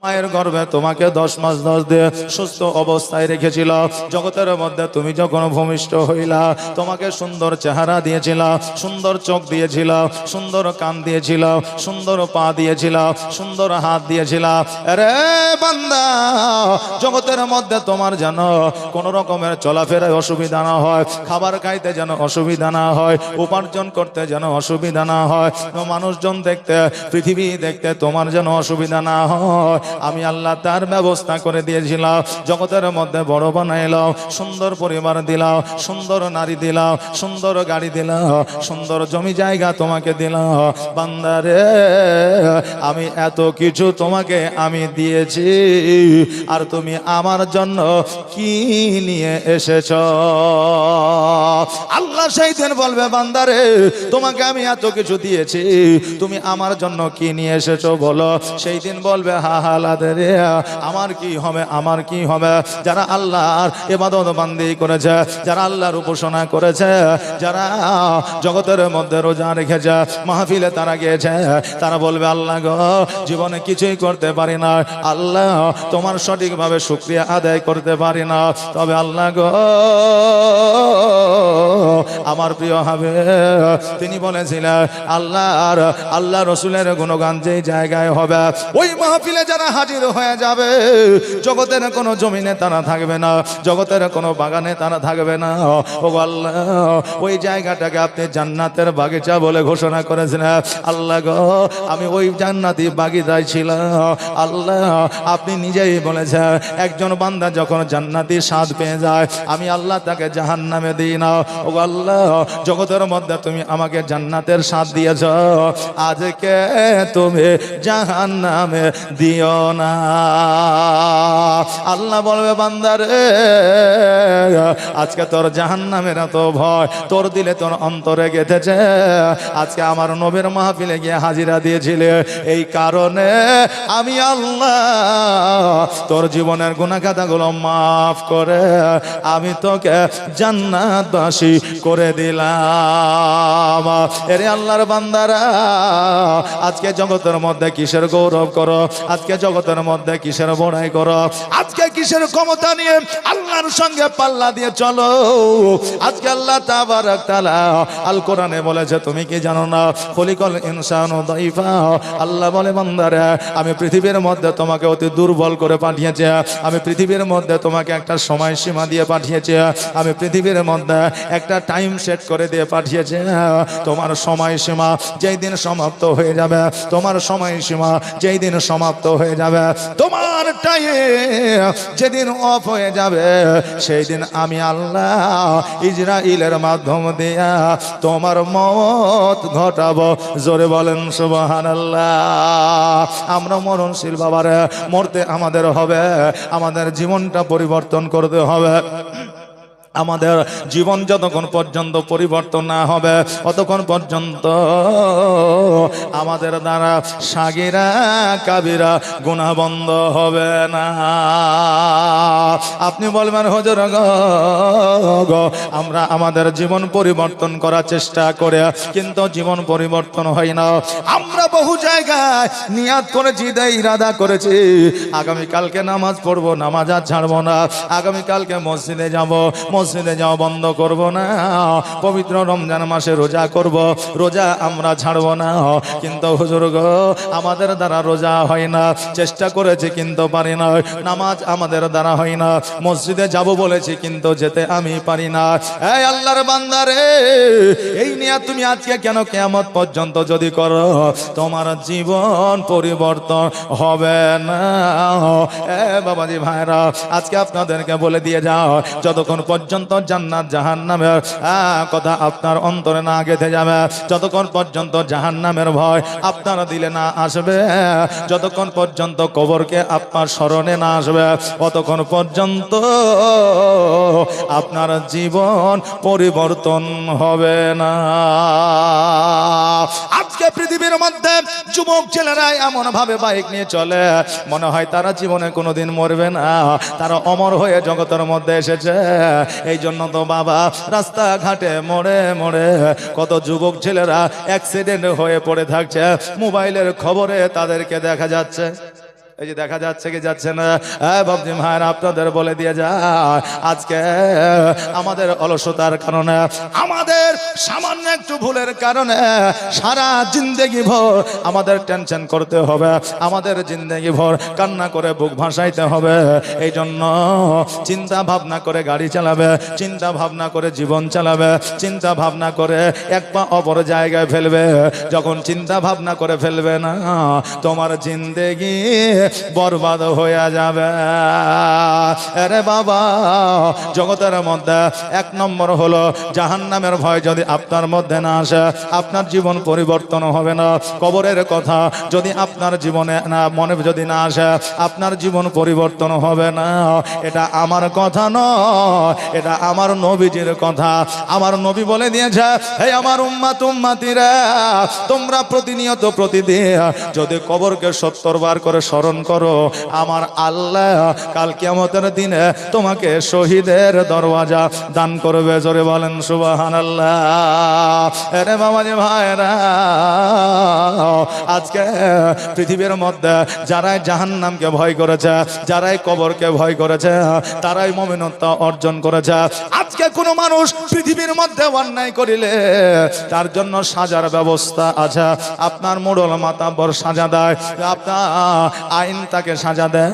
মায়ের গর্ভে তোমাকে 10 মাস 10 দিন সুস্থ অবস্থায় রেখেছিল। জগতের মধ্যে তুমি যখন ভূমিষ্ঠ হইলা, তোমাকে সুন্দর চেহারা দিয়েছিল, সুন্দর চোখ দিয়েছিল, সুন্দর কান দিয়েছিল, সুন্দর পা দিয়েছিল, সুন্দর হাত দিয়েছিল। আরে বান্দা, জগতের মধ্যে তোমার যেন কোন রকমের চলাফেরায় অসুবিধা না হয়, খাবার খাইতে যেন অসুবিধা না হয়, উপার্জন করতে যেন অসুবিধা না হয়, মানুষজন দেখতে, পৃথিবী দেখতে তোমার যেন অসুবিধা না হয়, আমি আল্লাহ তার ব্যবস্থা করে দিয়েছিলাম। জগতের মধ্যে বড় বানাইলাম, সুন্দর পরিবার দিলাম, সুন্দর নারী দিলাম, সুন্দর গাড়ি দিলাম, সুন্দর জমি জায়গা তোমাকে দিলাম। বান্দারে, আমি এত কিছু তোমাকে আমি দিয়েছি, আর তুমি আমার জন্য কি নিয়ে এসেছ? আল্লাহ সেই দিন বলবে, বান্দারে তোমাকে আমি এত কিছু দিয়েছি, তুমি আমার জন্য কি নিয়ে এসেছো বলো। সেই দিন বলবে, হা হা রে, আমার কি হবে, আমার কি হবে? যারা আল্লাহর ইবাদত বান্দি করেছে, যারা আল্লাহর উপাসনা করেছে, যারা জগতের মধ্যে রোজা রেখেছে, মাহফিলে তারা গিয়েছে, তারা বলবে, আল্লাহ গো, জীবনে কিছুই করতে পারি না, আল্লাহ তোমার সঠিকভাবে শুকরিয়া আদায় করতে পারি না, তবে আল্লাহ গো, আমার প্রিয় হবে তিনি বলেছিলেন, আল্লাহ রসুলের গুণগান যেই জায়গায় হবে, ওই মাহফিলে যারা হাজির হয়ে যাবে, জগতের কোনো জমিনে তারা থাকবে না, জগতের কোনো বাগানে তারা থাকবে না। ও আল্লাহ, ওই জায়গাটাকে আপনি জান্নাতের বাগিচা বলে ঘোষণা করেছিলেন। আল্লাহ গো, আমি ওই জান্নাতি বাগিচায় ছিলাম। আল্লাহ, আপনি নিজেই বলেছেন, একজন বান্দা যখন জান্নাতি স্বাদ পেয়ে যায়, আমি আল্লাহ তাকে জাহান্নামে দিই না। ও আল্লাহ, জগতের মধ্যে তুমি আমাকে জান্নাতের স্বাদ দিয়েছ, আজকে তুমি জাহান্নামে দিও না। আল্লাহ বলবে, বান্দারে, আজকে তোর জাহান্নামের এত ভয় তোর দিলে, তোর অন্তরে গেঁথেছে, আজকে আমার নবীর মাহফিলে গিয়ে হাজিরা দিয়েছিলে, এই কারণে আমি আল্লাহ তোর জীবনের গুনাহ খাতাগুলো মাফ করে আমি তোকে জান্নাতবাসী করে দিলাম। এরে আল্লাহর বান্দারা, আজকে জগতের মধ্যে কিসের গৌরব করো, আজকে জগতের মধ্যে কিসের বড়াই করো, আজকে কিসের ক্ষমতা নিয়ে আল্লাহর সঙ্গে পাল্লা দিয়ে চলো? আজকে আল্লাহ তাবারক তাআলা আল কোরআনে বলেছে, তুমি কি জানো না, খলিকাল ইনসানু দাইফা। আল্লাহ বলে, বান্দারা, আমি পৃথিবীর মধ্যে তোমাকে অতি দুর্বল করে পাঠিয়েছি, আমি পৃথিবীর মধ্যে তোমাকে একটা সময় সীমা দিয়ে পাঠিয়েছি, আমি পৃথিবীর মধ্যে একটা টাইম সেট করে দিয়ে পাঠিয়েছি। তোমার সময় সীমা যেই দিন সমাপ্ত হয়ে যাবে, তোমার সময় সীমা যেই দিন সমাপ্ত হয়ে যাবে, তোমার টাইম যেদিন অফ হয়ে যাবে, সেই দিন আমি আল্লাহ ইসরাইলের মাধ্যম দিয়ে তোমার মওত ঘটাবো। জোরে বলেন সুবহানাল্লাহ। আমরা মরণশীল বাবারে, মরতে আমাদের হবে, আমাদের জীবনটা পরিবর্তন করতে হবে। আমাদের জীবন যতক্ষণ পর্যন্ত পরিবর্তন না হবে, ততক্ষণ পর্যন্ত আমাদের দ্বারা সাগীরা কাবীরা গুনাহ বন্ধ হবে না। আপনি বলবেন, হুজুর গো, আমরা আমাদের জীবন পরিবর্তন করার চেষ্টা করে কিন্তু জীবন পরিবর্তন হয় না। আমরা বহু জায়গায় নিয়াত করেছি, ইরাদা করেছি, আগামীকালকে নামাজ পড়বো, নামাজ আর ছাড়বো না, আগামীকালকে মসজিদে যাব, মসজিদে যাওয়া বন্ধ করব না, পবিত্র রমজান মাসে রোজা করব, রোজা আমরা ছাড়ব না। কিন্তু হুজুর গো, আমাদের দ্বারা রোজা হয় না, চেষ্টা করেছি কিন্তু পারি না, নামাজ আমাদের দ্বারা হয় না, মসজিদে যাব বলেছি কিন্তু যেতে আমি পারি না। এই আল্লাহর বান্দারে, এই নিয়ে তুমি আজকে কেন কিয়ামত পর্যন্ত যদি করো, তোমার জীবন পরিবর্তন হবে না। এ বাবাজি ভাইরা, আজকে আপনাদেরকে বলে দিয়ে যাও, যতক্ষণ পর্যন্ত জান্নাত জাহান্নামের কথা আপনার অন্তরে না গেঁথে যাবে, যতক্ষণ পর্যন্ত জাহান্নামের ভয় আপনার দিলে না আসবে, যতক্ষণ পর্যন্ত কবরকে আপনার স্মরণে না আসবে, ততক্ষণ পর্যন্ত আপনার জীবন পরিবর্তন হবে না। আজকে পৃথিবীর মধ্যে যুবক ছেলেরা এমন ভাবে বাইক নিয়ে চলে, মনে হয় তারা জীবনে কোনোদিন মরবে না, তারা অমর হয়ে জগতের মধ্যে এসেছে। এই জন্য তো বাবা, রাস্তাঘাটে মোড়ে মোড়ে কত যুবক ছেলেরা অ্যাক্সিডেন্ট হয়ে পড়ে থাকছে, মোবাইলের খবরে তাদেরকে দেখা যাচ্ছে। এই যে দেখা যাচ্ছে কি যাচ্ছে না? বাবজি ভাইয়ের আপনাদের বলে দিয়ে যায়, আজকে আমাদের অলসতার কারণে, আমাদের সামান্য একটু ভুলের কারণে সারা জিন্দেগি ভর আমাদের টেনশন করতে হবে, আমাদের জিন্দেগি ভর কান্না করে বুক ভাসাইতে হবে। এই জন্য চিন্তা ভাবনা করে গাড়ি চালাবে, চিন্তা ভাবনা করে জীবন চালাবে, চিন্তা ভাবনা করে এক পা অপর জায়গায় ফেলবে। যখন চিন্তা ভাবনা করে ফেলবে না, তোমার জিন্দেগি বরবাদ হয়ে যাবে। আরে বাবা, জগতের মধ্যে এক নম্বর হলো জাহান্নামের ভয় যদি আপনার মধ্যে না আসে, আপনার জীবন পরিবর্তন হবে না। কবরের কথা যদি আপনার জীবনে না, মনে যদি না আসে, আপনার জীবন পরিবর্তন হবে না। এটা আমার কথা নয়, এটা আমার নবীজির কথা। আমার নবী বলে দিয়েছে, হে আমার উম্মাত উম্মাতিরা, তোমরা প্রতিনিয়ত প্রতিদিন যদি কবরকে 70 বার করে স্মরণ করো, আমার আল্লাহ কাল কিয়ামতের দিনে তোমাকে শহীদের দরওয়াজা দান করবে। জোরে বলেন সুবহানাল্লাহ। আরে বাবাজি ভাইরা, আজকে পৃথিবীর মধ্যে যারাই জাহান্নামকে ভয় করেছে, যারাই কবরকে ভয় করেছে, তারাই মুমিনত্ব অর্জন করেছে। আজকে কোনো মানুষ পৃথিবীর মধ্যে অন্যায় করিলে তার জন্য সাজার ব্যবস্থা আছে। আপনার মোড়ল মাতাব্বর সাজা দেয়, আপনার আইন তাকে সাজা দেয়।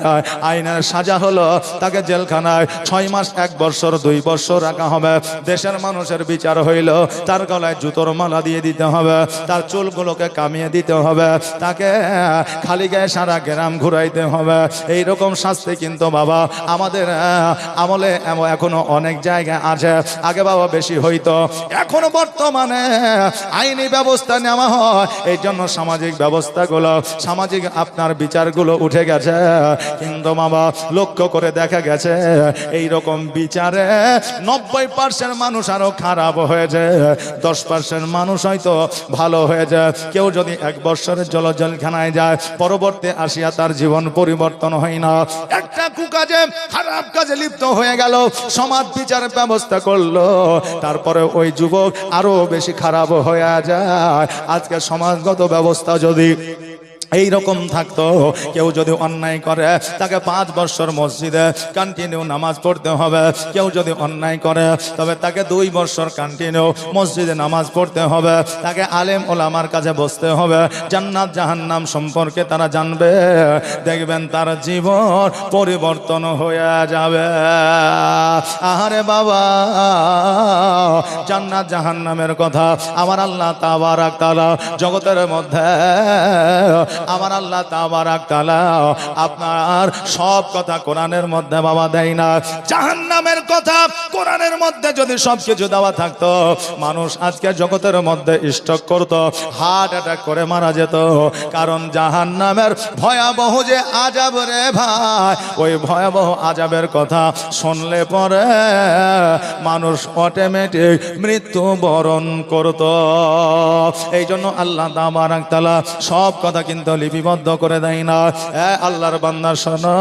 আইনের সাজা হলো তাকে জেলখানায় 6 মাস 1 বছর 2 বছর রাখা হবে। দেশের মানুষের বিচার হইল তার গলায় জুতোর মালা দিয়ে দিতে হবে, তার চুলগুলোকে কামিয়ে দিতে হবে, তাকে খালি গায়ে সারা গ্রাম ঘুরাইতে হবে। এইরকম শাস্তি কিন্তু বাবা আমাদের আমলে এখনো অনেক জায়গায় আছে। আগে বাবা বেশি হইতো, এখনো বর্তমানে আইনি ব্যবস্থা নেওয়া হয়। এই জন্য সামাজিক ব্যবস্থাগুলো, সামাজিক আপনার বিচারগুলো উঠে গেছে। কিন্তু বাবা লক্ষ্য করে দেখা গেছে এই রকম বিচারে 90% মানুষ আরো খারাপ হয়েছে, 10% মানুষ হয়তো ভালো হয়েছে। কেউ যদি 1 বছরের জেলখানায় যায়, পরবর্তী আসিয়া তার জীবন পরিবর্তন হয় না। একটা কুকাজে খারাপ কাজে লিপ্ত হয়ে গেল, সমাজ বিচার ব্যবস্থা করলো, তারপরে ওই যুবক আরো বেশি খারাপ হয়ে যায়। আজকে সমাজগত ব্যবস্থা যদি এই রকম থাকতো, কেউ যদি অন্যায় করে তাকে 5 বছর মসজিদে কন্টিনিউ নামাজ পড়তে হবে। কেউ যদি অন্যায় করে তবে তাকে 2 বছর কন্টিনিউ মসজিদে নামাজ পড়তে হবে। তাকে আলেম ওলামার কাছে বসতে হবে, জান্নাত জাহান্নাম সম্পর্কে তারা জানবে। দেখবেন তার জীবন পরিবর্তন হয়ে যাবে। আহারে বাবা, জান্নাত জাহান্নামের কথা আমার আল্লাহ তাবারাক তাআলা জগতের মধ্যে, আমার আল্লাহ তাবারাক তাআলা আপনার সব কথা কোরআনের মধ্যে বাবা দেয় না। জাহান্নামের কথা কোরআনের মধ্যে যদি সবকিছু দেওয়া থাকতো, মানুষ আজকে জগতের মধ্যে স্ট্রোক করত, হার্ট অ্যাটাক করে মারা যেত। কারণ জাহান্নামের ভয়াবহ যে আযাব রে ভাই, ওই ভয়াবহ আযাবের কথা শুনলে পরে মানুষ অটোমেটিক মৃত্যু বরণ করত। এই জন্য আল্লাহ তাবারাক তাআলা সব কথা কিন্তু লিপিবদ্ধ করে দেয় না। আল্লাহর বান্দা শোনো,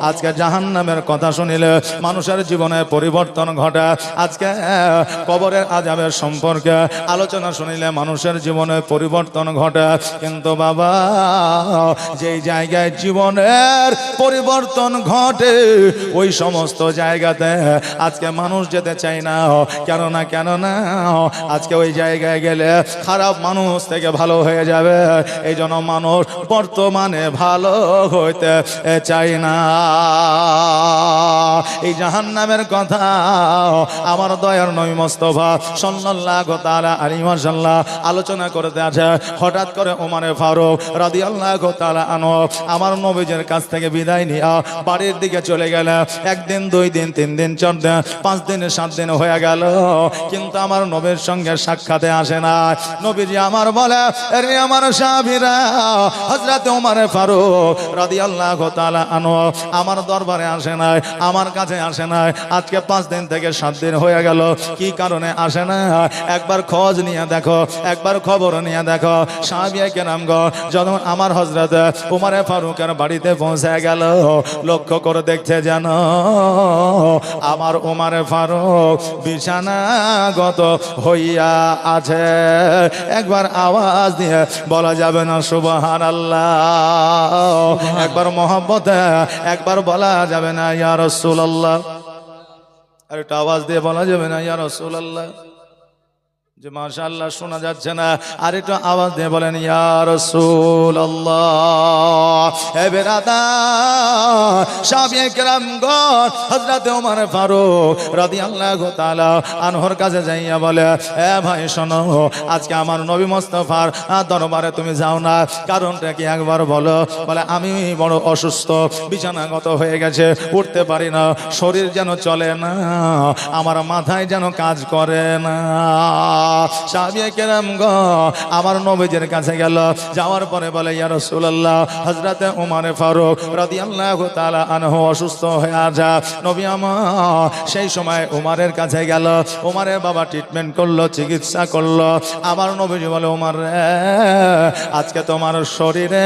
আজকে জাহান্নামের কথা শুনিলে মানুষের জীবনে পরিবর্তন ঘটে। আজকে কবরের আযাবের সম্পর্কে আলোচনা শুনিলে মানুষের জীবনে পরিবর্তন ঘটে। কিন্তু বাবা, যেই জায়গায় জীবনের পরিবর্তন ঘটে ওই সমস্ত জায়গাতে আজকে মানুষ যেতে চায় না। কেননা আজকে ওই জায়গায় গেলে খারাপ মানুষ থেকে ভালো হয়ে যাবে। এই জন্য মানুষ বর্তমানে ভালো হইতে চায় না। এই জাহান্নামের কথা আমার দয়ার নবী মুস্তাফা সাল্লাল্লাহু তাআলা আলাইহি ওয়াসাল্লাম আলোচনা করতে আছে। হঠাৎ করে ওমর ফারুক রাদিয়াল্লাহু তাআলা আনহু আমার নবীজির কাছ থেকে বিদায় নিয়ে বাড়ির দিকে চলে গেলেন। 1 দিন 2 দিন 3 দিন 4 দিন 5 দিন 7 দিন হয়ে গেল, কিন্তু আমার নবীর সঙ্গে সাক্ষাতে আসে না। নবীজি আমার বলে, আরে আমার সাহাবীরা, হযরত ওমর ফারুক রাদিয়াল্লাহু তাআলা আনহু আমার দরবারে আসে নাই, আমার কাছে আসে নাই। আজকে 5 দিন থেকে 7 দিন হয়ে গেল, কি কারণে আসে না? একবার খোঁজ নিয়ে দেখো, একবার খবর নিয়ে দেখো। সাহাবীয়ে কেরাম গো যখন আমার হযরত ওমর ফারুকের বাড়িতে পৌঁছে গেল, লক্ষ্য করে দেখছে যেন আমার ওমর ফারুক বিছানাগত হইয়া আছে। একবার আওয়াজ দিয়ে বলা যাবে না সুবহান সুবহানাল্লাহ। একবার মহব্বতে একবার বলা যাবে না ইয়া রাসূলুল্লাহ? আর একটা আওয়াজ দিয়ে বলা যাবে না ইয়া রাসূলুল্লাহ? যে মাশাআল্লাহ শোনা যাচ্ছে না, আর একটু আওয়াজ দিয়ে বলেন ইয়া রাসূলুল্লাহ। হে বেরাদার সাহাবায়ে কেরামগণ, হযরত ওমর ফারুক রাদিয়াল্লাহু তাআলা আনহুর কাছে যাইয়া বলে, এ ভাই শোনো, আজকে আমার নবী মুস্তাফার দরবারে তুমি যাও না, কারণটা কি একবার বলো? বলে আমি বড় অসুস্থ, বিছানাগত হয়ে গেছে, উঠতে পারি না, শরীর যেন চলে না, আমার মাথায় যেন কাজ করে না। সাহাবায়ে কেরামগণ আমার নবীজির কাছে গেল, যাওয়ার পরে বলে ইয়া রাসূলুল্লাহ, হযরত ওমর ফারুক রাদিয়াল্লাহু তাআলা আনহু অসুস্থ হয়ে আছে। নবী আমার সেই সময় ওমরের কাছে গেল, ওমরের বাবা ট্রিটমেন্ট করলো, চিকিৎসা করলো। আমার নবীজি বলে, ওমর রে, আজকে তোমার শরীরে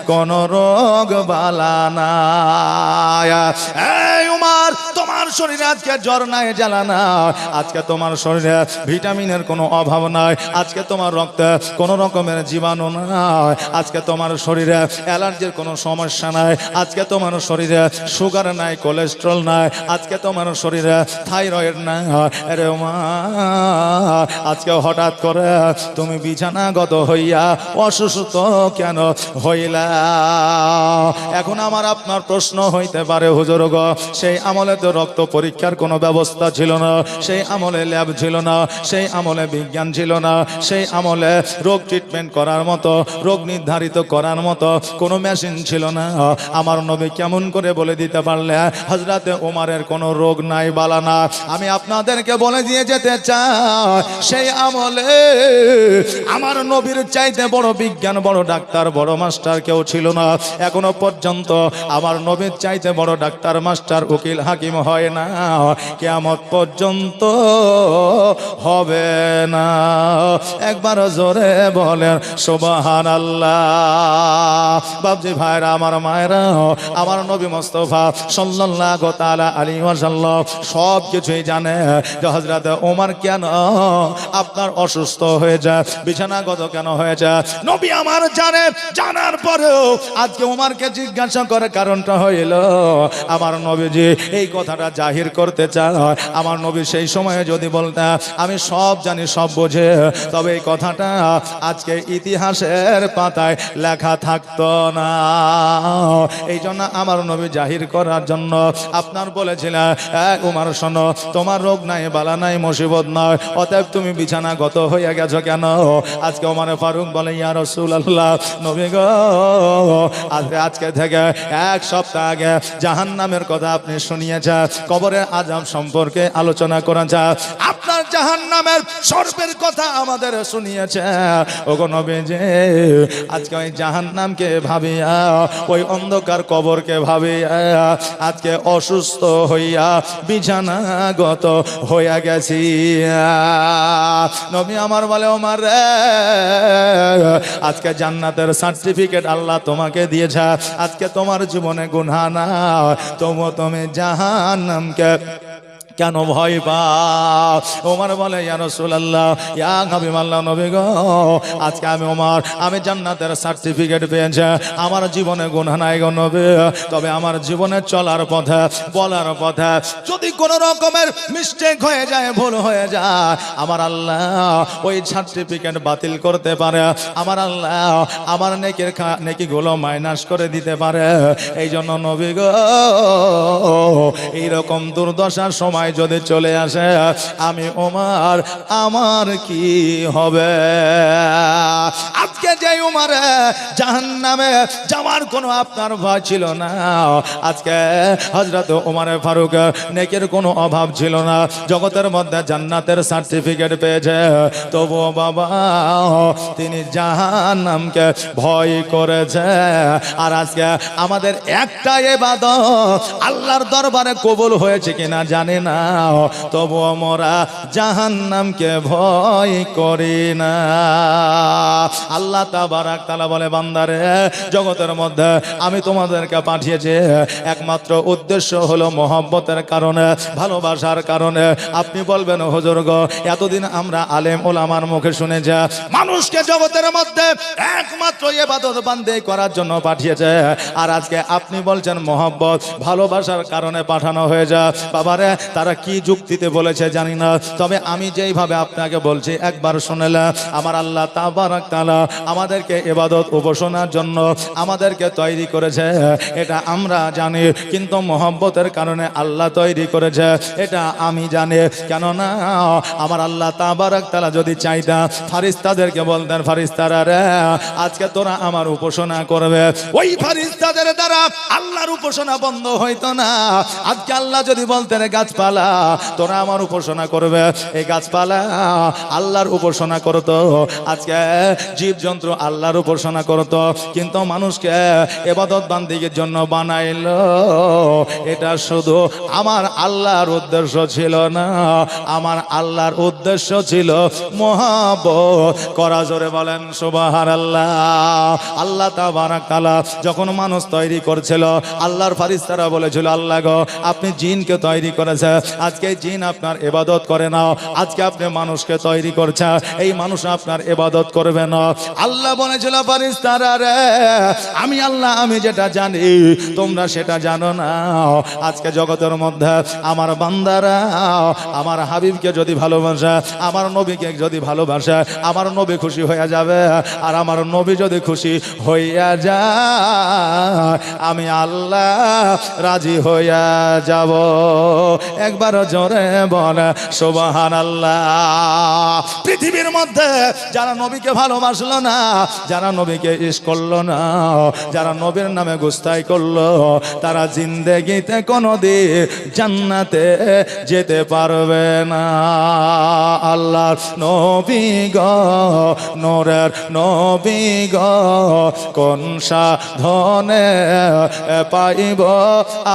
কোন রোগ বালা নাই। এই ওমর, তোমার শরীরে আজকে জ্বর নাই, জ্বালা না, আজকে তোমার শরীরে ভিটামিনের কোনো অভাব নাই, আজকে তোমার রক্তে কোনো রকমের জীবাণু নাই, আজকে তোমার শরীরে অ্যালার্জির কোনো সমস্যা নাই, আজকে তোমার শরীরে সুগার নাই, কোলেস্ট্রল নাই, আজকে তোমার শরীরে থাইরয়েড নাই। আরে মা, আজকে হঠাৎ করে তুমি বিছানাগত হইয়া অসুস্থ কেন হইলা? এখন আমার আপনার প্রশ্ন হইতে পারে, হুজুর গো, সেই আমলে তো রক্ত পরীক্ষার কোনো ব্যবস্থা ছিল না, সেই আমলে ল্যাব ছিল না, সেই আমলে বিজ্ঞান ছিল না, সেই আমলে রোগ ট্রিটমেন্ট করার মতো, রোগ নির্ধারিত করার মতো কোনো মেশিন ছিল না। আমার নবী কেমন করে বলে দিতে পারলে হযরতে ওমরের কোনো রোগ নাই, বালা না? আমি আপনাদেরকে বলে দিয়ে যেতে চাই, সেই আমলে আমার নবীর চাইতে বড় বিজ্ঞান, বড় ডাক্তার, বড় মাস্টার কেউ ছিল না। এখনো পর্যন্ত আমার নবীর চাইতে বড় ডাক্তার, মাস্টার, উকিল, হাকিম হয় না, কিয়ামত পর্যন্ত হবে না। একবার জোরে বলেন সুবহানাল্লাহ। বাবজি ভাইরা, আমার মায়েরা, আমার নবী মুস্তাফা সাল্লাল্লাহু তাআলা আলাইহি ওয়াসাল্লাম সব কিছুই জানে যে হযরত ওমর কেন আপনার অসুস্থ হয়ে যায়, বিছানাগত কেন হয়ে যায়, নবী আমার জানে। জানার পরেও আজকে ওমরকে জিজ্ঞাসা করে কারণটা হইল, আমার নবীজি এই কথাটা জাহির করতে চায়। আমার নবী সেই সময়ে যদি বলতেন আমি সব জানি, সব বোঝে, তবে এই কথাটা আজকে ইতিহাসের পাতায় লেখা থাকতো না। এই জন্য আমার নবী জাহির করার জন্য আপনার বলেছিলেন, উমর শোনো, তোমার রোগ নাই, বালা নাই, মুসিবত নয়, অতএব তুমি বিছানাগত হয়ে গেছো কেন? আজকে ওমর ফারুক বলে, ইয়া রাসূলুল্লাহ, নবী গো, আজকে থেকে এক সপ্তাহ আগে জাহান্নামের কথা আপনি শুনিয়েছেন, কবরের আযাব সম্পর্কে আলোচনা করেছেন, আপনার জাহান্নামের সর্বের কথা আমাদের শুনিয়েছে। ওগো নবীজি, আজকে ওই জাহান্নামকে ভাবিয়া, ওই অন্ধকার কবরকে ভাবিয়া আজকে অসুস্থ হইয়া বিছানাগত হইয়া গেছি। নবী আমার বলে, ওমর রে, আজকে জান্নাতের সার্টিফিকেট আল্লাহ তোমাকে দিয়েছে, আজকে তোমার জীবনে গুনাহ না, তবুও তুমি জাহান্নামকে কেন ভয় পাও? ওমর বলে, ইয়া রাসূলুল্লাহ, ইয়া হাবিবাল্লাহ, নবী গো, আজকে আমি ওমর, আমি জান্নাতের সার্টিফিকেট পেয়েছি, আমার জীবনে গুনাহ নাই গো নবী, তবে আমার জীবনে চলার পথে, বলার পথে যদি কোনো রকমের মিস্টেক হয়ে যায়, ভুল হয়ে যায়, আমার আল্লাহ ওই সার্টিফিকেট বাতিল করতে পারে, আমার আল্লাহ আমার নেকিগুলো মাইনাস করে দিতে পারে। এই জন্য নবী গো, এইরকম দুর্দশার সময় যদি চলে আসে, আমি ওমর, আমার কি হবে? আজকে যে ওমরে জাহান্নামে যাওয়ার কোনো আপনার ভয় ছিল না, আজকে হযরত ওমর ফারুক নেকের কোনো অভাব ছিল না, জগতের মধ্যে জান্নাতের সার্টিফিকেট পেয়েছে, তবুও বাবা তিনি জাহান্নামকে ভয় করেছে। আর আজকে আমাদের একটা ইবাদত আল্লাহর দরবারে কবুল হয়েছে কিনা জানি না, না, তবুও মোরা জাহান্নামকে ভয় করি না। আল্লাহ তাবারাক তাআলা বলে, বান্দারে জগতের মধ্যে আমি তোমাদেরকে পাঠিয়েছি একমাত্র উদ্দেশ্য হলো মহব্বতের কারণে, ভালোবাসার কারণে। আপনি বলবেন হুজুর গো, এতদিন আমরা আলেম ওলামার মুখে শুনে যা মানুষকে জগতের মধ্যে একমাত্র ইবাদত বান্দেগি করার জন্য পাঠিয়েছে, আর আজকে আপনি বলছেন মহব্বত ভালোবাসার কারণে পাঠানো হয়ে যা। বাবারে তারা কি যুক্তিতে বলেছে জানি না, তবে আমি যেইভাবে আপনাকে বলছি একবার শুনেলে, আমার আল্লাহ তাবারাক তাআলা আমাদেরকে ইবাদত উপাসনার জন্য আমাদেরকে তৈরি করেছে, এটা আমরা জানি। কিন্তু মহব্বতের কারণে আল্লাহ তৈরি করেছে, এটা আমি জানি। কেননা আমার আল্লাহ তাবারাক তাআলা যদি চাইতা ফারিস্তাদেরকে বলতেন, ফারিস্তারা রে আজকে তোরা আমার উপাসনা করবে, ওই ফারিস্তাদের দ্বারা আল্লাহর উপাসনা বন্ধ হইতো না। আজকে আল্লাহ যদি বলতেন গাছপালা তোরা আমার উপাসনা করবে, এই গাছপালা আল্লাহর উপাসনা করতো, আজকে জীবজন্তু আল্লাহর উপাসনা করতো। কিন্তু মানুষকে ইবাদত বান্দিগির জন্য বানাইলো, এটা শুধু আমার আল্লাহর উদ্দেশ্য ছিল না, আমার আল্লাহর উদ্দেশ্য ছিল মহব্বত করা। জোরে বলেন সুবহানাল্লাহ। আল্লাহ তাবারাক তাআলা যখন মানুষ তৈরি করছিল, আল্লাহর ফারিস্তারা বলেছিল, আল্লাহ গো আপনি জিনকে তৈরি করেছে, আজকে জিন আপনার ইবাদত করে না, আজকে আপনি মানুষকে তৈরি করছে, এই মানুষ আপনার ইবাদত করবে না। আল্লাহ বলেছিল, ফারিস্তারা রে আমি আল্লাহ আমি যেটা জানি তোমরা সেটা জানো না। আজকে জগতের মধ্যে আমার বান্দারা আমার হাবিবকে যদি ভালোবাসে, আমার নবীকে যদি ভালোবাসে, আমার নবী খুশি হয়ে যাবে, আর আমার নবী যদি খুশি হইয়া যায় আমি আল্লাহ রাজি হইয়া যাব। একবার জোরে বলে সুবহানাল্লাহ। পৃথিবীর মধ্যে যারা নবীকে ভালোবাসলো না, যারা নবীকে ইশ করলো না, যারা নবীর নামে গুস্তাই করলো, তারা জিন্দেগিতে কোনোদিন জান্নাতে যেতে পারবে না। আল্লাহর নবী গো, নূরের নবী গো, কোন সাধনে পাইব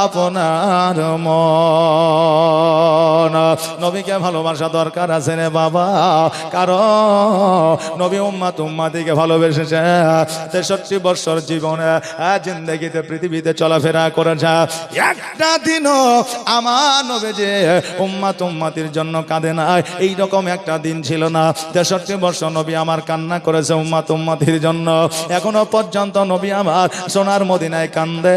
আপনার মন। নবীকে ভালোবাসা দরকার আছে রে বাবা, কারণ নবী উম্মত উম্মতিকে ভালোবেসেছে। 63 বছর জীবনে জিন্দেগিতে পৃথিবীতে চলাফেরা করেছে, একটা দিনও আমার নবী যে উম্মত উম্মতির জন্য কাঁদে না, এইরকম একটা দিন ছিল না। 63 বছর নবী আমার কান্না করেছে উম্মত উম্মতির জন্য। এখনো পর্যন্ত নবী আমার সোনার মদিনায় কান্দে,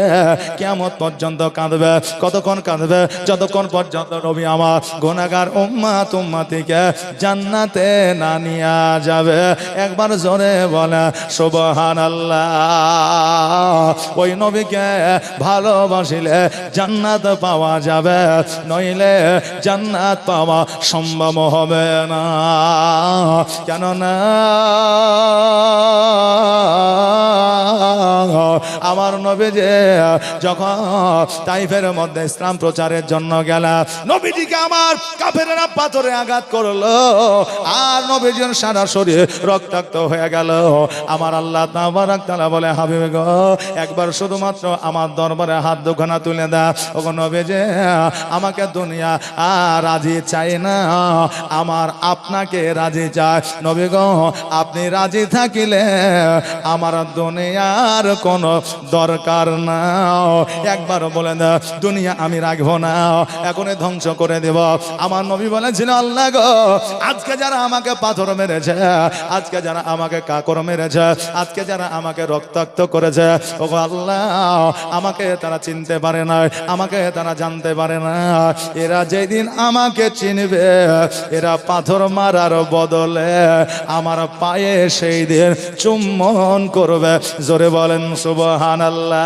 কিয়ামত পর্যন্ত কাঁদবে। কতক্ষণ কাঁদবে? যতক্ষণ পর্যন্ত নবী আমার গুনাহগার উম্মত উম্মতিকে জান্নাতে না নিয়ে যাবে। একবার জোরে বলে সুবহানাল্লাহ। ওই নবীকে ভালোবাসিলে জান্নাত পাওয়া যাবে, নইলে জান্নাত পাওয়া সম্ভব হবে না। কেননা আমার নবী যে যখন তাইফের মধ্যে ইসলাম প্রচারের জন্য গেল, নবীজিকে আমার কাফেররা পাথরে আঘাত করলো, আর নবীজির সারা শরীর রক্তাক্ত হয়ে গেল। আমার আল্লাহ তাবারাক তাআলা বলে, হাবিব গো একবার শুধুমাত্র আমার দরবারে হাত দুখানা তুলে দাও। ওগো নবীজি আমাকে দুনিয়া রাজি চাই না, আমার আপনাকে রাজি চাই। নবী গো আপনি রাজি থাকিলে আমার দুনিয়ার কোনো দরকার না। একবার বলে না দুনিয়া আমি রাখবো না, এখনই ধ্বংস করে দেব। আমার নবী বলেছিল, আল্লাহ গো আজকে যারা আমাকে পাথর মেরেছে, আজকে যারা আমাকে কাকর মেরেছে, আজকে যারা আমাকে রক্তাক্ত করেছে, ওগো আল্লাহ আমাকে তারা চিনতে পারে না, আমাকে তারা জানতে পারে না। এরা যেদিন আমাকে চিনবে, এরা পাথর মারার বদলে আমার পায়ে সেই দিন চুম্বন করবে। জোরে বলেন সুবহানাল্লাহ।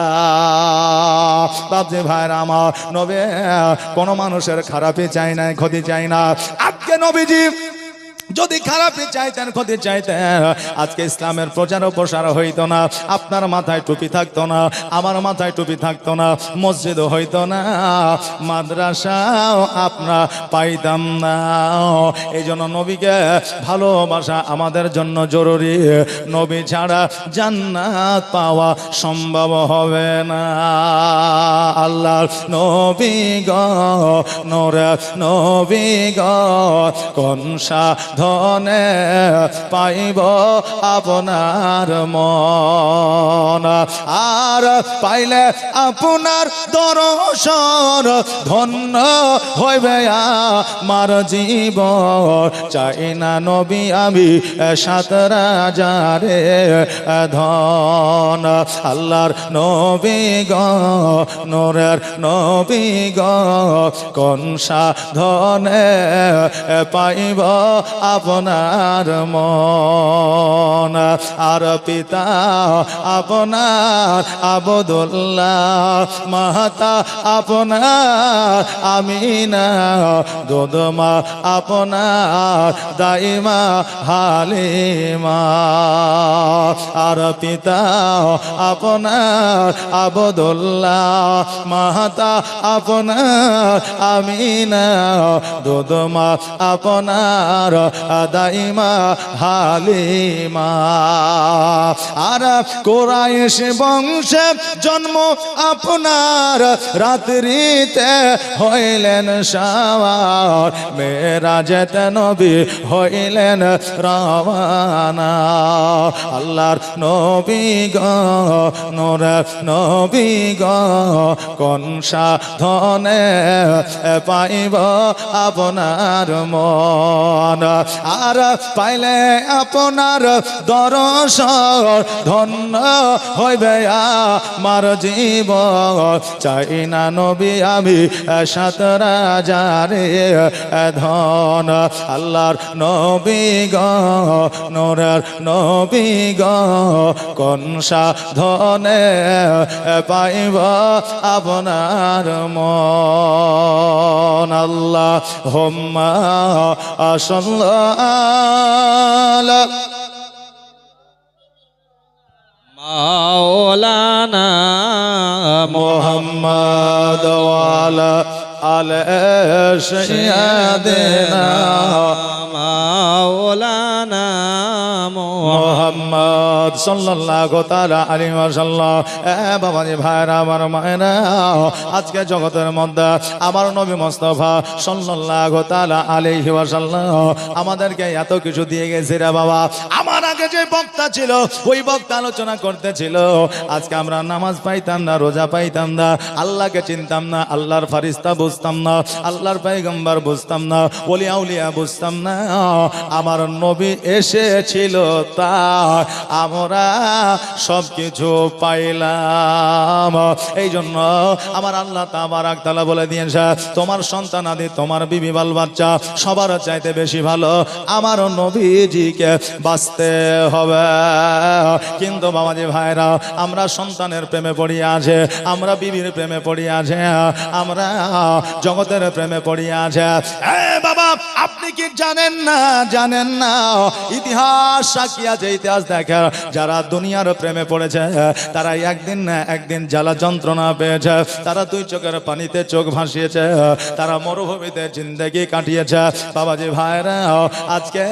বাপজি ভাইরা আমার, নবী কোন মানুষের খারাপই চাই না, ক্ষতি চাই না। আজকে নবীজি যদি খারাপই চাইতেন, ক্ষতি চাইতেন, আজকে ইসলামের প্রচার ও প্রসার হইতো না, আপনার মাথায় টুপি থাকতো না, আমার মাথায় টুপি থাকতো না, মসজিদ হইতো না, মাদ্রাসাও আপনার পাইতাম না। এই জন্য নবীকে ভালোবাসা আমাদের জন্য জরুরি। নবী ছাড়া জান্নাত পাওয়া সম্ভব হবে না। আল্লাহ নবী গো নূরের নবী গো কোন সাধনে পাইব আপনার মন আর পাইলে আপনার দর্শন ধন্য হইবে আমার জীবন চাই না নবী আমি সাত রাজারে ধন আল্লাহর নবী গো নূরের নবী গো কোন সাধনে পাইব আপনার মন আর পিতা আপনার আবদুল্লাহ মাতা আপনার আমিনা দুধমা আপনার দাইমা হালিমা আর পিতা আপনার আবদুল্লাহ মাতা আপনার আমিনা দুধমা আপনার দাইমা হালিমা আর কুরাইশ বংশে জন্ম আপনার রাত্রিতে হইলেন সাওয়ার মেরাজেতে নবী হইলেন রওয়ানা আল্লাহর নবী গো নূরের নবী গো কোন সাধনে পাইব আপনার মন আর পাইলে আপনার দর্শন ধন্য হইবে আমার জীবন চাই না নবী আমি সাত রাজারে ধন আল্লাহর নবী গো নূরের নবী গো কোন সাধনে পাইব আপনার মন আল্লাহুম্মা সাল্লাল্লাহু মাওলানা মুহাম্মদ ওয়ালা আলে সাইয়্যিদিনা মাওলানা মুহাম্মদ সাল্লাল্লাহু তাআলা আলাইহি ওয়াসাল্লাম বাবাজি ভাইরা আমার মায়েরা আজকে জগতের মধ্যে আমার নবী মুস্তাফা সাল্লাল্লাহু তাআলা আলাইহি ওয়াসাল্লাম আমাদেরকে এত কিছু দিয়ে গেছে রে বাবা আমার আগে যে বক্তা ছিল ওই বক্তা আলোচনা করতেছিল আজকে আমরা নামাজ পাইতাম না রোজা পাইতাম না আল্লাহকে চিনতাম না আল্লাহর ফেরেশতা বুঝতাম না আল্লাহর পয়গম্বর বুঝতাম না ওলি আউলিয়া বুঝতাম না আমার নবী এসেছিল তা আমরা সব কিছু পাইলাম এই জন্য আমার আল্লাহ তাবারাক তাআলা বলে দিয়েছে তোমার সন্তান আদি তোমার বিবি বাল বাচ্চা সবার চাইতে বেশি ভালো আমার নবীজিকে বাঁচতে হবে কিন্তু বাবাজি ভাইরা আমরা সন্তানের প্রেমে পড়িয়ে আছে আমরা বিবির প্রেমে পড়িয়ে আছে আমরা জগতের প্রেমে পড়িয়ে আছে বাবা আপনি কি জানেন না ইতিহাস সাক্ষী আছে ইতিহাস দেখে যারা দুনিয়ার প্রেমে পড়েছে তারা একদিন না একদিন জ্বালা যন্ত্রণা পেয়েছে তারা দুই চোখের পানিতে চোখ ভাসিয়েছে তারা মরুভূমিতে জিন্দেগি কাটিয়েছে বাবাজি ভাইরা আজকে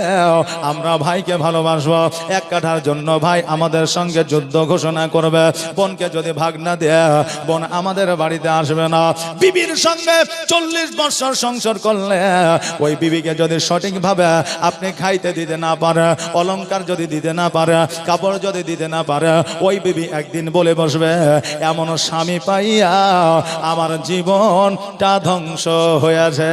আমরা ভাইকে ভালোবাসবো এক কাঠার জন্য ভাই আমাদের সঙ্গে যুদ্ধ ঘোষণা করবে বোনকে যদি ভাগ না দেয় বোন আমাদের বাড়িতে আসবে না বিবির সঙ্গে 40 বছর সংসার করলে ওই বিবিকে যদি সঠিকভাবে আপনি খাইতে দিতে না পারে অলংকার যদি দিতে না পারে কাপড় যদি দিতে না পারে ওই বিবি একদিন বলে বসবে এমন স্বামী পাইয়া আমার জীবনটা ধ্বংস হয়েছে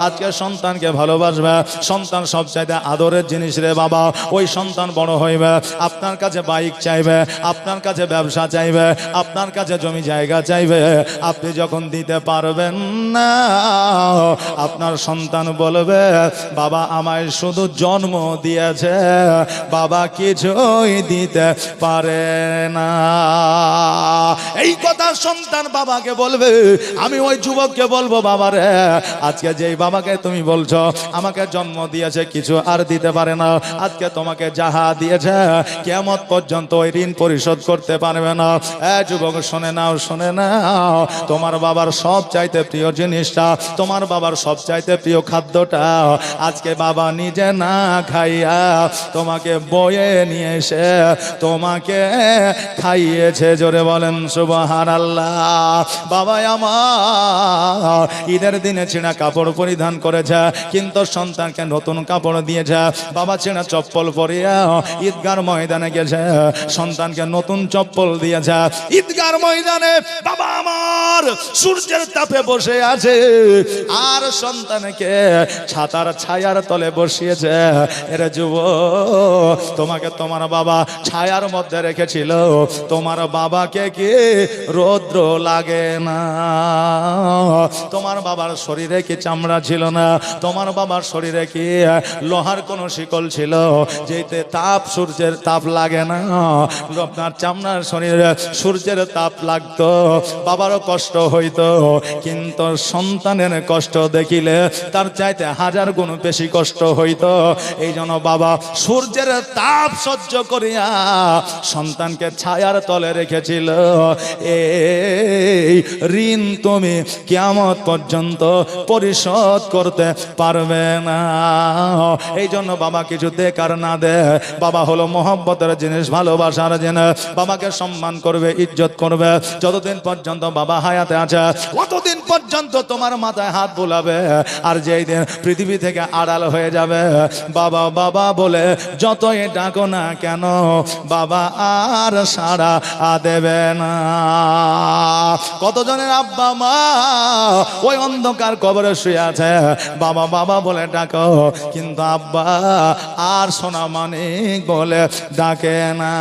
আজকে সন্তানকে ভালোবাসবে সন্তান সবচাইতে আদরের জিনিস রে বাবা ওই সন্তান বড় হইবে আপনার কাছে বাইক চাইবে আপনার কাছে ব্যবসা চাইবে আপনার কাছে জমি জায়গা চাইবে আপনি যখন দিতে পারবেন না আপনার সন্তান বলবে বাবা আমায় শুধু জন্ম দিয়েছে বাবা কিছুই দিতে পারে না এই কথা সন্তান বাবাকে বলবে আমি ওই যুবককে বলবো বাবা রে আজকে যেই বাবাকে তুমি বলছো আমাকে জন্ম দিয়েছে কিছু আর দিতে পারে না আজকে তোমাকে যাহা দিয়েছে কিয়ামত পর্যন্ত ওই ঋণ পরিশোধ করতে পারবে না যুবক শুনে নাও তোমার বাবার সব চাইতে প্রিয় জিনিসটা তোমার বাবার সব চাইতে প্রিয় খাদ্যটা আজকে বাবা নিজে না খাইয়া তোমাকে বয়ে নিয়ে এসে তোমাকে খাইয়েছে। জোরে বলেন সুবহানাল্লাহ। বাবা আমার ঈদের দিনে ছেঁড়া কাপড় পরিধান করেছে, কিন্তু সন্তানকে নতুন কাপড় দিয়েছে। বাবা ছেঁড়া চপ্পল পরিয়া ঈদগার ময়দানে গেছে, সন্তানকে নতুন চপ্পল দিয়েছে। ঈদগার ময়দানে বাবা আমার সূর্যের তাপে বসে আছে, আর সন্তানকে ছাতার ছায়ার তলে বসিয়েছে। এর যুবক, তোমাকে তোমার বাবা ছায়ার মধ্যে রেখেছিল, তোমার বাবাকে কি রৌদ্র লাগে না? তোমার বাবার শরীরে কি চামড়া ছিল না? তোমার বাবার শরীরে কি লোহার কোন শিকল ছিল যেতে তাপ, সূর্যের তাপ লাগে না? আপনার চামড়ার শরীরে সূর্যের তাপ লাগতো, বাবারও কষ্ট হইতো, কিন্তু সন্তানের কষ্ট দেখিলে তার চাইতে 1000 গুণ বেশি কষ্ট হইতো। এই জন্য বাবা সূর্যের তাপ সহ্য করিয়া সন্তানকে ছায়ার তলে রেখেছিল। এই ঋণ তুমি কিয়ামত পর্যন্ত পরিশোধ করতে পারবে না। এই জন্য বাবা কিছু দেখ আর না দে, বাবা হলো মহব্বতের জিনিস, ভালোবাসার জিনিস। বাবাকে সম্মান করবে, ইজ্জত করবে। যতদিন পর্যন্ত বাবা হায়াতে আছে ততদিন পর্যন্ত তোমার মাথায় হাত বুলাবে। আর যেই দিন পৃথিবী থেকে আড়াল হয়ে যাবে, বাবা বাবা বলে যতই ডাকো না কেন, বাবা আর সাড়া দেবে না। কতজনের আব্বা মা ওই অন্ধকার কবরে শুয়ে আছে, বাবা বাবা বলে ডাকো, কিন্তু আব্বা আর সোনা মানিক বলে ডাকে না।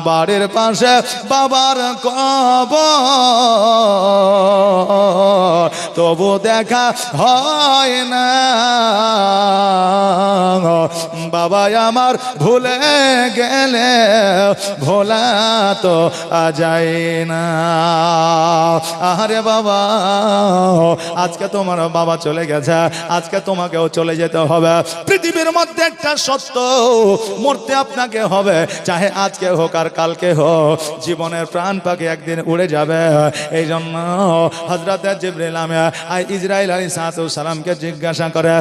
বাড়ির পাশে বাবার কবর, তবু দেখা হয় না। বাবা আমার ভুলে গেলে ভোলা তো যায় না। আরে বাবা, আজকে তোমার বাবা চলে গেছে, আজকে তোমাকেও চলে যেতে হবে। পৃথিবীর মধ্যে একটা সত্য, মরতে আপনাকে হবে, চাহে আজকে হোক আর কালকে হোক। জীবনের প্রাণ পাখি একদিন উড়ে যাবে। এই জন্য হযরত জিবরিল ইসরাইল আলাইহিস সালামকে জিজ্ঞাসা করে,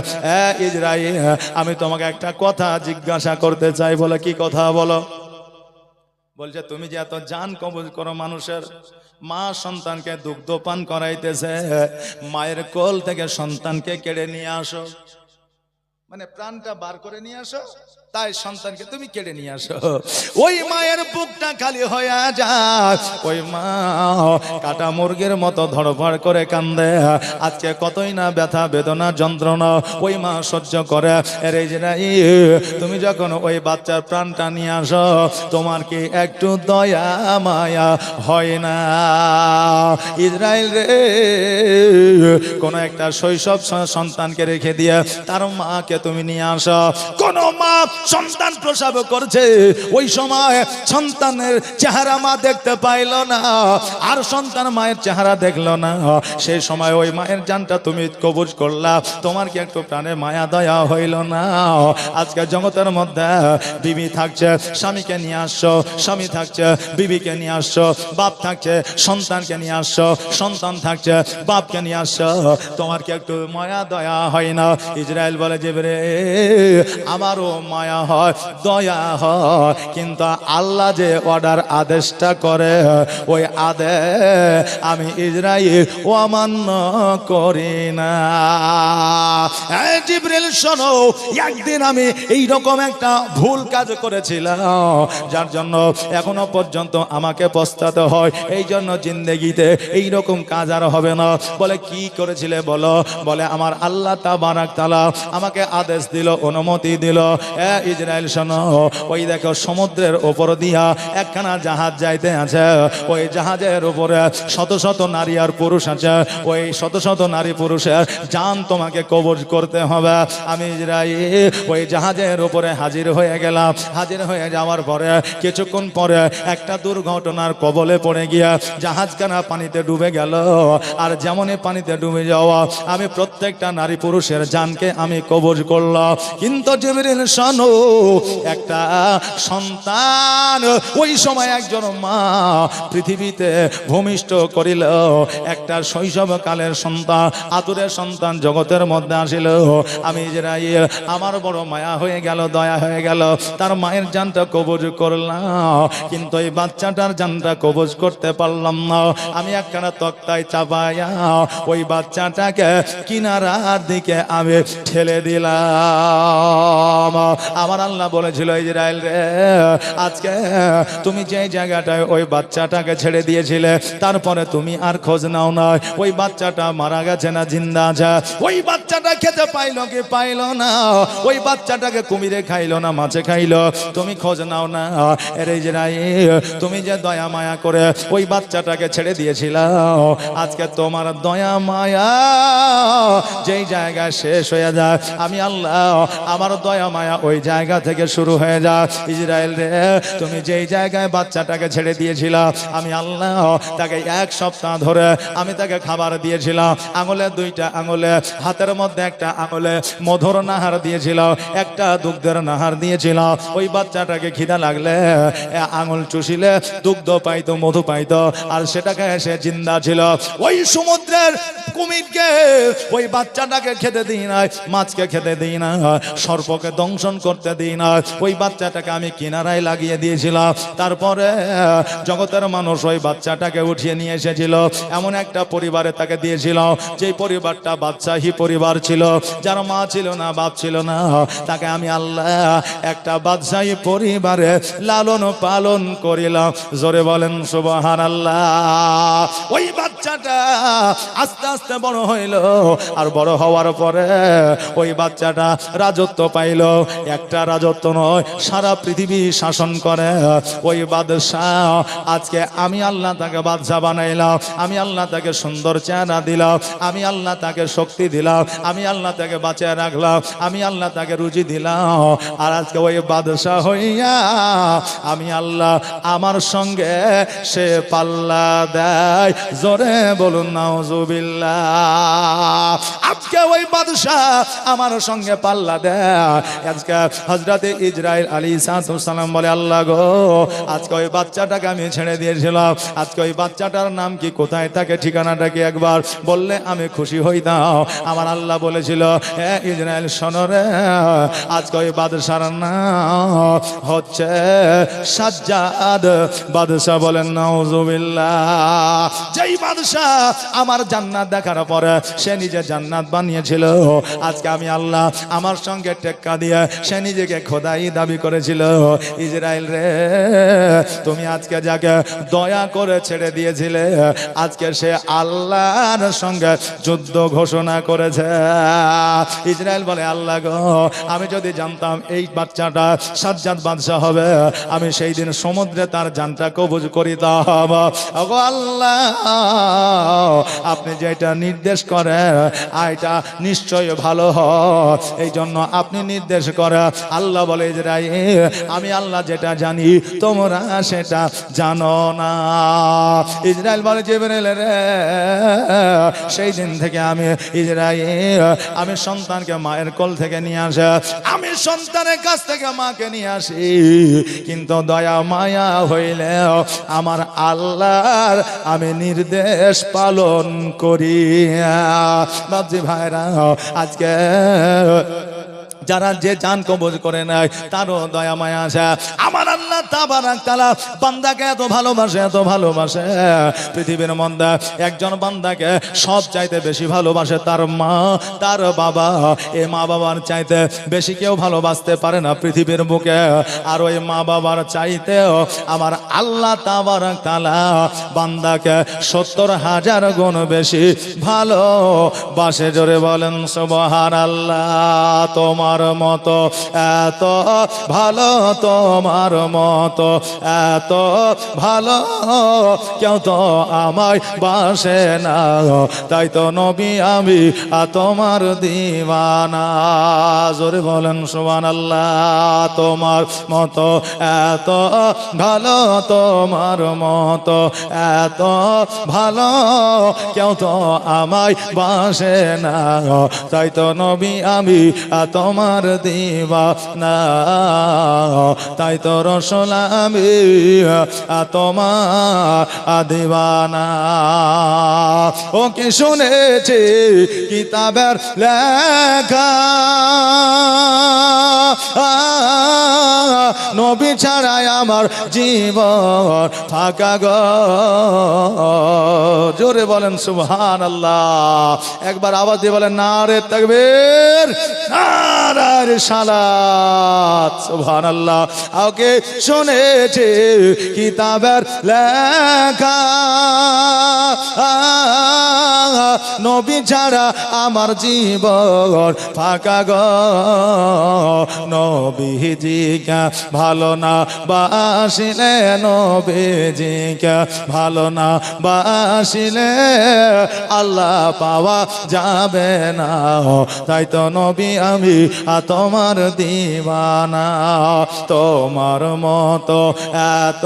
ইসরাইল, আমি তোমাকে একটা কথা জিজ্ঞাসা করতে চাই। বলে কি কথা? বলো। বলছে, তুমি যে এত জান কবজ করো মানুষের, মা সন্তানকে দুগ্ধ পান করাইতেছে, মায়ের কোল থেকে সন্তানকে কেড়ে নিয়ে আসো, মানে প্রাণটা বার করে নিয়ে আসো, তাই সন্তানকে তুমি কেড়ে নিয়ে আসো। ওই মায়ের বুকটা খালি হয়ে যায়, ওই মা কাটা মুরগির মতো ধড়ফড় করে কান্দে। আজকে কতই না ব্যথা বেদনা যন্ত্রণা ওই মা সহ্য করে। তুমি যখন ওই বাচ্চার প্রাণটা নিয়ে আসো, তোমার কি একটু দয়া মায়া হয় না? ইসরাইল রে, কোন একটা শৈশব সন্তানকে রেখে দিয়ে তার মাকে তুমি নিয়ে আসো। কোন মা সন্তান প্রসব করছে, ওই সময় সন্তানের চেহারা মা দেখতে পাইল না, আর সন্তান মায়ের চেহারা দেখলো না। সেই সময় ওই মায়ের জানটা তুমি কবজ করলা, তোমার কি একটু প্রাণে মায়া দয়া হইল না? আজকে জগতের মধ্যে বিবি থাকছে, স্বামীকে নিয়ে আসছো, স্বামী থাকছে, বিবিকে নিয়ে আসছো, বাপ থাকছে, সন্তানকে নিয়ে আসছো, সন্তান থাকছে, বাপকে নিয়ে আসছো, তোমার কি একটু মায়া দয়া হয় না? ইসরাইল বলে, জিবরিল, আমারও মায়া হয়, দয়া হয়, কিন্তু আল্লাহ যে অর্ডার আদেশটা করে, ওই আদেশ আমি ইসরাইল অমান্য করি না। জিবরিল শোনো, একদিন আমি এইরকম একটা ভুল কাজ করেছিলাম, যার জন্য এখনো পর্যন্ত আমাকে পস্তাতে হয়। এই জন্য জিন্দেগিতে এইরকম কাজ আর হবে না। বলে, কি করেছিলে বলো? বলে, আমার আল্লাহ তাবারাক তাআলা আমাকে আদেশ দিল, অনুমতি দিল। ইসরাইল শোনো, ওই দেখো সমুদ্রের ওপর দিয়া একখানা জাহাজ যাইতে আছে, ওই জাহাজের উপরে শত শত নারী আর পুরুষ আছে, ওই শত শত নারী পুরুষের জান তোমাকে কবজ করতে হবে। আমি ইসরাইল ওই জাহাজের উপরে হাজির হয়ে গেলাম। হাজির হয়ে যাওয়ার পরে কিছুক্ষণ পরে একটা দুর্ঘটনার কবলে পড়ে গিয়া জাহাজখানা পানিতে ডুবে গেল। আর যেমনই পানিতে ডুবে যাওয়া, আমি প্রত্যেকটা নারী পুরুষের জানকে আমি কবজ করলাম। কিন্তু জিবরিল শোনো, একটা সন্তান ওই সময় একজন মা পৃথিবীতে ভূমিষ্ঠ করিল, একটা শৈশবকালের সন্তান, আতুরের সন্তান জগতের মধ্যে আসিল। আমি ইজরাইল, আমার বড় মায়া হয়ে গেল, দয়া হয়ে গেল, তার মায়ের জানটা কবজ করলাম, কিন্তু এই বাচ্চাটার জানটা কবজ করতে পারলাম না। আমি একখানা তক্তায় চাপাইয়া ওই বাচ্চাটাকে কিনারার দিকে আমি ঠেলে দিলাম। আমার আল্লাহ বলেছিল, ইজরাইল রে, আজকে তুমি যে জায়গাটায় ওই বাচ্চাটাকে ছেড়ে দিয়েছিলে, তারপরে তুমি আর খোঁজ নাও না ওই বাচ্চাটা মারা গেছে না জিন্দা আছে, ওই বাচ্চাটা খেতে পাইলো কি পাইলো না, ওই বাচ্চাটাকে কুমিরে খাইলো না মাছে খাইলো, তুমি খোঁজ নাও না। এর ইজরাইল, তুমি যে দয়া মায়া করে ওই বাচ্চাটাকে ছেড়ে দিয়েছিলাম, আজকে তোমার দয়া মায়া যেই জায়গায় শেষ হয়ে যায়, আমি আল্লাহ আমার দয়া মায়া ওই জায়গা থেকে শুরু হয়ে যায়। ইজরাইল রে, তুমি যেই জায়গায় বাচ্চাটাকে ছেড়ে দিয়েছিলাম, আমি আল্লাহ তাকে এক সপ্তাহ ধরে আমি তাকে খাবার দিয়েছিলাম, আঙুলে দুইটা আঙুলে, হাতের মধ্যে একটা আঙুলে মধুর নাহার দিয়েছিলাম, একটা দুগ্ধের নাহার দিয়েছিলাম। ওই বাচ্চাটাকে খিদা লাগলে আঙুল চুষিলে দুগ্ধ পাইতো, মধু পাইতো, আর সেটাকে সে জিন্দা ছিল। ওই সমুদ্রের কুমিরকে ওই বাচ্চাটাকে খেতে দিই না, মাছকে খেতে দিই না, সর্পকে দংশন করতে দিই না, ওই বাচ্চাটাকে আমি কিনারায় লাগিয়ে দিয়েছিলাম। তারপরে জগতের মানুষ ওই বাচ্চাটাকে উঠিয়ে নিয়ে এসেছিল, এমন একটা পরিবারে তাকে দিয়েছিল, যে পরিবারটা বাদশাহী পরিবার ছিল, যার মা ছিল না, বাপ ছিল না, তাকে আমি আল্লাহ একটা বাদশাহী পরিবারে লালন পালন করিলাম। জোরে বলেন সুবহানাল্লাহ। ওই বাচ্চাটা আস্তে আস্তে বড় হইল, আর বড় হওয়ার পরে ওই বাচ্চাটা রাজত্ব পাইল। একটা রাজত্ব নয়, সারা পৃথিবী শাসন করে ওই বাদশাহ। আজকে আমি আল্লাহ তাকে বাদশাহ বানাইলাম, আমি আল্লাহ তাকে সুন্দর চেহারা দিলাম, আমি আল্লাহ তাকে শক্তি দিলাম, আমি আল্লাহ তাকে বাঁচিয়ে রাখলাম, আমি আল্লাহ তাকে রুজি দিলাম। আর আজকে ওই বাদশাহ হইয়া আমি আল্লাহ আমার সঙ্গে সে পাল্লা দেয়। জোরে বলুন নাউজুবিল্লাহ। আজকে ওই বাদশাহ আমার সঙ্গে পাল্লা দেয়। আজকে হযরতে ইজরাইল আলাইহিস সালাম বলে, আল্লাহ গো, আজকে ওই বাচ্চাটাকে আমি ছেড়ে দিয়েছিলাম, আজকে ওই বাচ্চাটার নাম কি, কোথায় থাকে, ঠিকানাটা কি একবার বললে আমি খুশি হইতাম। আমার আল্লাহ বলেছিল, হে ইজরাইল শোনো রে, আজকে ওই বাদশার নাম হচ্ছে সাজ্জাদ বাদশাহ। বলেন নাউজুবিল্লাহ। যেই বাদশাহ আমার জান্নাত দেখার পরে সে নিজে জান্নাত বানিয়েছিল, আজকে আমি আল্লাহ আমার সঙ্গে টেক্কা দিয়ে সে নিজেকে খোদাই দাবি করেছিল। ইজরাইল রে, তুমি আজকে যাকে দয়া করে ছেড়ে দিয়েছিলে, আজকে সে আল্লাহর সঙ্গে যুদ্ধ ঘোষণা করেছে। ইজরাইল বলে, আল্লাহ গো, আমি যদি জানতাম এই বাচ্চাটা সাজ্জাদ বাদশাহ হবে, আমি সেই দিন সমুদ্রে তার জানটা কবজ করিতাম। ওগো আল্লাহ, আপনি যেটা নির্দেশ করেন এটা নিশ্চয় ভালো হয়, এই জন্য আপনি নির্দেশ করে। আল্লাহ বলে, ইজরাইল, আমি আল্লাহ যেটা জানি তোমরা সেটা জানো না। ইজরাইল বলে, জিবরিল রে, সেই দিন থেকে আমি ইজরাইল, আমি সন্তানকে মায়ের কোল থেকে নিয়ে আসি, আমি সন্তানের কাছ থেকে মাকে নিয়ে আসি, কিন্তু দয়া মায়া হইলে আমার আল্লাহর আমি নির্দেশ পালন করি। বাবজি ভাইরা, আজকে যারা যে জান কবজ করে নেয় তারও দয়া মায়া আছে। আমার আল্লাহ তাবারাক তাআলা বান্দাকে এত ভালোবাসে, এত ভালোবাসে, পৃথিবীর মধ্যে একজন বান্দাকে সব চাইতে বেশি ভালোবাসে তার মা, তার বাবা। এই মা বাবার চাইতে বেশি কেউ ভালোবাসতে পারে না পৃথিবীর বুকে। আর ওই মা বাবার চাইতেও আমার আল্লাহ তাবারাক তাআলা বান্দাকে ৭০,০০০ গুণ বেশি ভালোবাসে। জোরে বলেন সুবহানাল্লাহ। তোমার মতো এত ভালো তোমার মতো মতো এত ভালো কেউ তো আমায় বাসে না, তাই তো নবী আমি তোমার দিওয়ানা। জোরে বলেন সুবহানাল্লাহ। তোমার মতো এত ভালো, তোমার মতো এত ভালো কেউ তো আমায় বাসে না, তাই তো নবী আমি তোমার দিওয়ানা, তাই তো রাসূল আমি তোমার দিওয়ানা। ও কি শুনেছি কিতাবের লেখা, নবী ছাড়াই আমার জীবন ফাঁকা গো। জোরে বলেন সুবহানাল্লাহ। একবার আওয়াজ দিয়ে বলেন নারে তাকবীর, নারে রিসালাত, সুবহানাল্লাহ। ওকে শুনেছি কিতাবের লেখা, নবী ছাড়া আমার জীবন ফাঁকা গো। নবীজিকে ভালো না বাসিলে, নবীজিকে ভালো না বাসিলে আল্লাহ পাওয়া যাবে না, তাই তো নবী আমি তোমার দিওয়ানা। তোমার মতো এত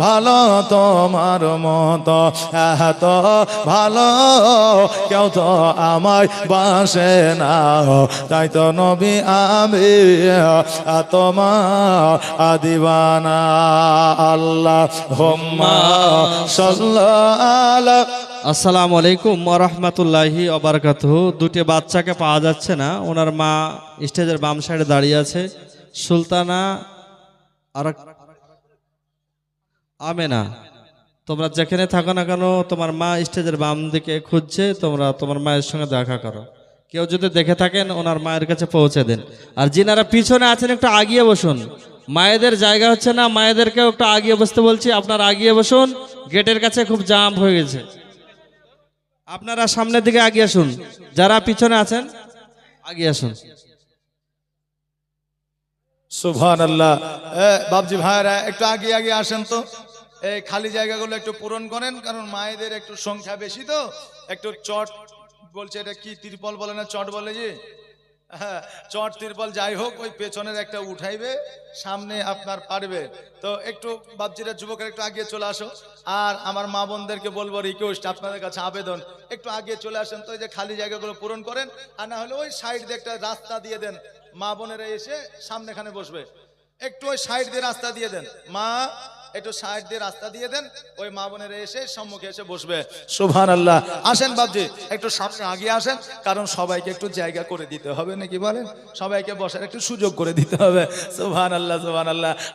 ভালো, তোমার মতো এত ভালো কেউ তো আমায় বাসে না, তাই তো নবী আমি তোমার দিওয়ানা। আল্লাহুম্মা সাল্লি। আসসালামু আলাইকুম ওয়া রাহমাতুল্লাহি ওয়া বারাকাতুহু। দুটি বাচ্চাকে পাওয়া যাচ্ছে না, ওনার মা স্টেজের বাম সাইডে দাঁড়িয়ে আছে। সুলতানা আর আমেনা, তোমরা যেখানে থাকো না কেন তোমার মা স্টেজের বাম দিকে খুঁজছে, তোমরা তোমার মায়ের সঙ্গে দেখা করো। কেউ যদি দেখে থাকেন ওনার মায়ের কাছে পৌঁছে দেন। আর যিনারা পিছনে আছেন একটু আগিয়ে বসুন, মায়েদের জায়গা হচ্ছে না, মায়েদেরকেও একটু আগিয়ে বসতে বলছি। আপনারা আগিয়ে বসুন, গেটের কাছে খুব জাম হয়ে গেছে। আপনারা সামনের দিকে আগিয়ে আসুন, যারা পিছনে আছেন আগিয়ে আসুন। সুবহানাল্লাহ। বাবজি ভাইরা একটু আগে আগে আসেন তো, এই খালি জায়গাগুলো একটু পূরণ করেন, কারণ মায়েদের একটু সংখ্যা বেশি তো। একটু চট বলছে, এটা কি তিরপল বলে না চট বলে যে, হ্যাঁ চট তিরপল যাই হোক, ওই পেছনের একটা উঠাইবে, সামনে আপনার পারবে তো। একটু বাবজিরা যুবকের একটু আগে চলে আসো। আর আমার মা বোনদেরকে বলবো, রিকোয়েস্ট আপনাদের কাছে আবেদন, একটু আগে চলে আসেন তো, এই যে খালি জায়গাগুলো পূরণ করেন। আর না হলে ওই সাইড দিয়ে একটা রাস্তা দিয়ে দেন, মা বোনেরা এসে সামনেখানে বসবে। একটু ওই সাইড দিয়ে রাস্তা দিয়ে দেন, মা একটু সাইড দিয়ে রাস্তা দিয়ে দেন, ওই মা বোনেরা এসে সম্মুখে এসে বসবে। সুবহানাল্লাহ। আসেন বাবজি একটু সামনে আগে আসেন, কারণ সবাইকে একটু জায়গা করে দিতে হবে নাকি বলেন, সবাইকে বসার একটু সুযোগ করে দিতে হবে। সুবহানাল্লাহ, সুবহানাল্লাহ।